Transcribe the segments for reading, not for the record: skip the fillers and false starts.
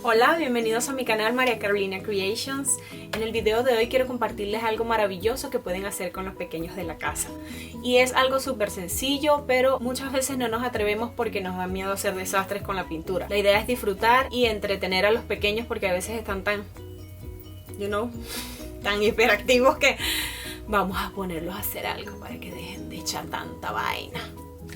Hola, bienvenidos a mi canal María Carolina Creations. En el video de hoy quiero compartirles algo maravilloso que pueden hacer con los pequeños de la casa. Y es algo súper sencillo, pero muchas veces no nos atrevemos porque nos da miedo hacer desastres con la pintura. La idea es disfrutar y entretener a los pequeños porque a veces están tan, tan hiperactivos que vamos a ponerlos a hacer algo para que dejen de echar tanta vaina.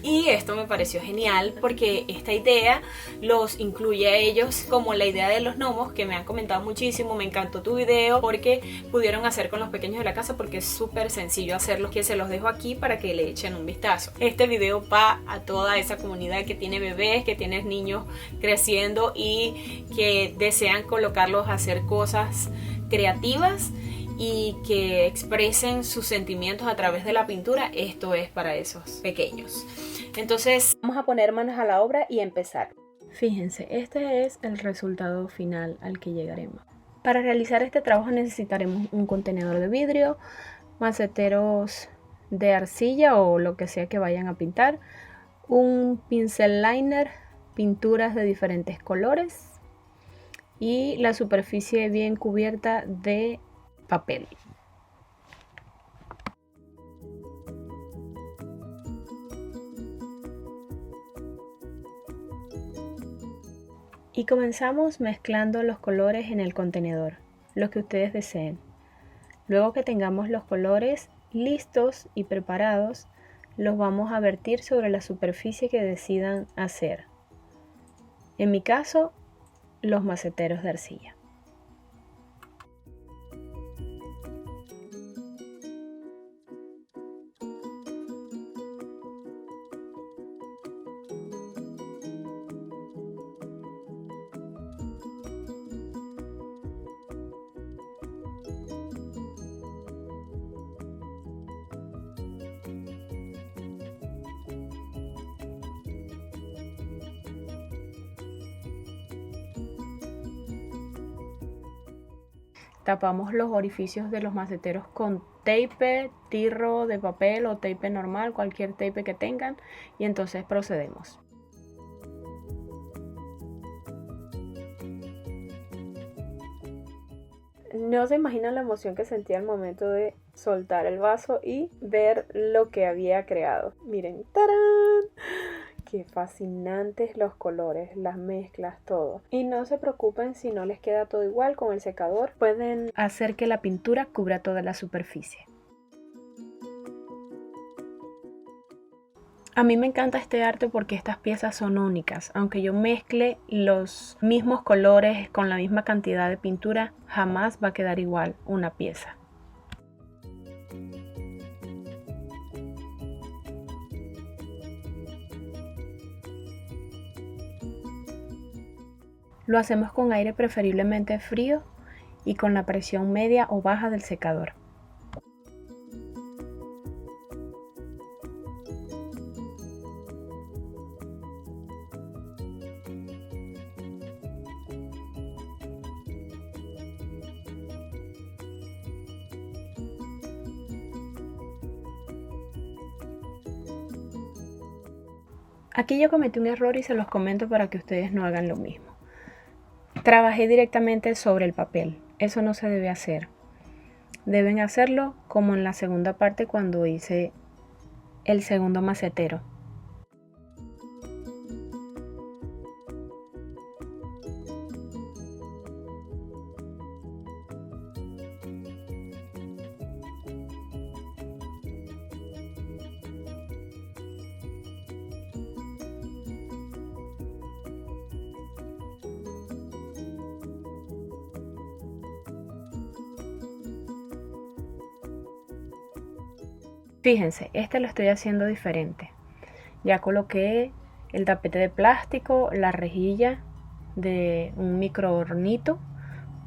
Y esto me pareció genial porque esta idea los incluye a ellos, como la idea de los gnomos que me han comentado muchísimo. Me encantó tu video porque pudieron hacer con los pequeños de la casa, porque es súper sencillo hacerlo, que se los dejo aquí para que le echen un vistazo. Este video va a toda esa comunidad que tiene bebés, que tiene niños creciendo y que desean colocarlos a hacer cosas creativas y que expresen sus sentimientos a través de la pintura. Esto es para esos pequeños. Entonces vamos a poner manos a la obra y empezar. Fíjense, este es el resultado final al que llegaremos. Para realizar este trabajo necesitaremos un contenedor de vidrio, maceteros de arcilla o lo que sea que vayan a pintar, un pincel liner, pinturas de diferentes colores y la superficie bien cubierta de papel. Y comenzamos mezclando los colores en el contenedor, los que ustedes deseen. Luego que tengamos los colores listos y preparados, los vamos a vertir sobre la superficie que decidan hacer. En mi caso, los maceteros de arcilla. Tapamos los orificios de los maceteros con tape, tirro de papel o tape normal, cualquier tape que tengan, y entonces procedemos. No se imaginan la emoción que sentí al momento de soltar el vaso y ver lo que había creado. Miren, ¡tarán! Qué fascinantes los colores, las mezclas, todo. Y no se preocupen si no les queda todo igual. Con el secador pueden hacer que la pintura cubra toda la superficie. A mí me encanta este arte porque estas piezas son únicas. Aunque yo mezcle los mismos colores con la misma cantidad de pintura, jamás va a quedar igual una pieza. Lo hacemos con aire preferiblemente frío y con la presión media o baja del secador. Aquí yo cometí un error y se los comento para que ustedes no hagan lo mismo. Trabajé directamente sobre el papel. Eso no se debe hacer. Deben hacerlo como en la segunda parte cuando hice el segundo macetero. Fíjense, este lo estoy haciendo diferente. Ya coloqué el tapete de plástico, la rejilla de un micro hornito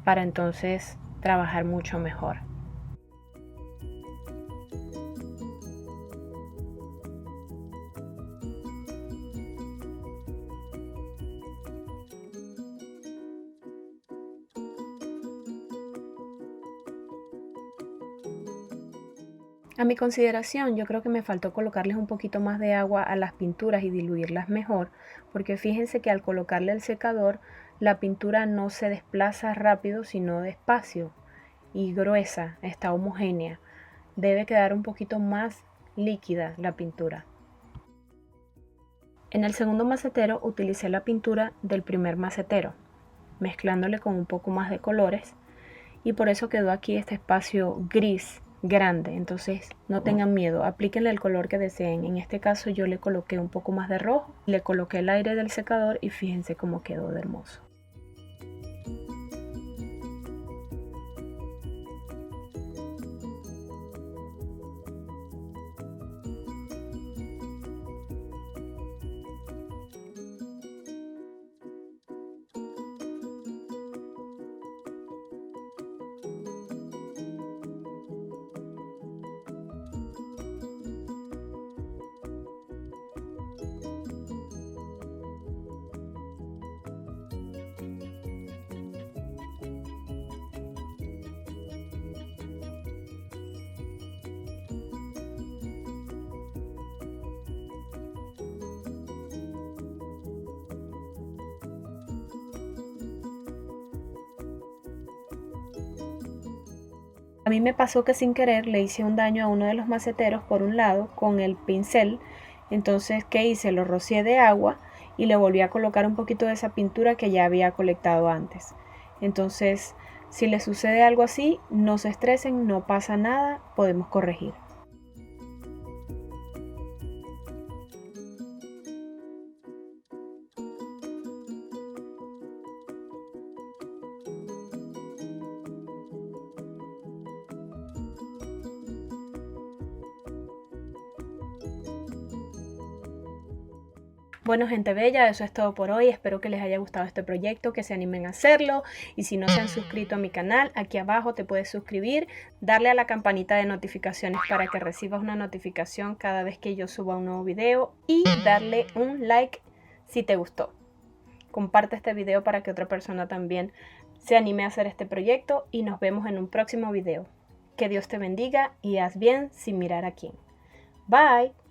para entonces trabajar mucho mejor. A mi consideración, yo creo que me faltó colocarles un poquito más de agua a las pinturas y diluirlas mejor, porque fíjense que al colocarle el secador, la pintura no se desplaza rápido, sino despacio y gruesa, está homogénea. Debe quedar un poquito más líquida la pintura. En el segundo macetero utilicé la pintura del primer macetero, mezclándole con un poco más de colores, y por eso quedó aquí este espacio gris grande. Entonces no tengan miedo, aplíquenle el color que deseen. En este caso yo le coloqué un poco más de rojo, le coloqué el aire del secador y fíjense cómo quedó de hermoso. A mí me pasó que sin querer le hice un daño a uno de los maceteros por un lado con el pincel. Entonces, ¿qué hice? Lo rocié de agua y le volví a colocar un poquito de esa pintura que ya había colectado antes. Entonces, si les sucede algo así, no se estresen, no pasa nada, podemos corregir. Bueno, gente bella, eso es todo por hoy. Espero que les haya gustado este proyecto, que se animen a hacerlo. Y si no se han suscrito a mi canal, aquí abajo te puedes suscribir, darle a la campanita de notificaciones para que recibas una notificación cada vez que yo suba un nuevo video y darle un like si te gustó. Comparte este video para que otra persona también se anime a hacer este proyecto y nos vemos en un próximo video. Que Dios te bendiga y haz bien sin mirar a quién. Bye.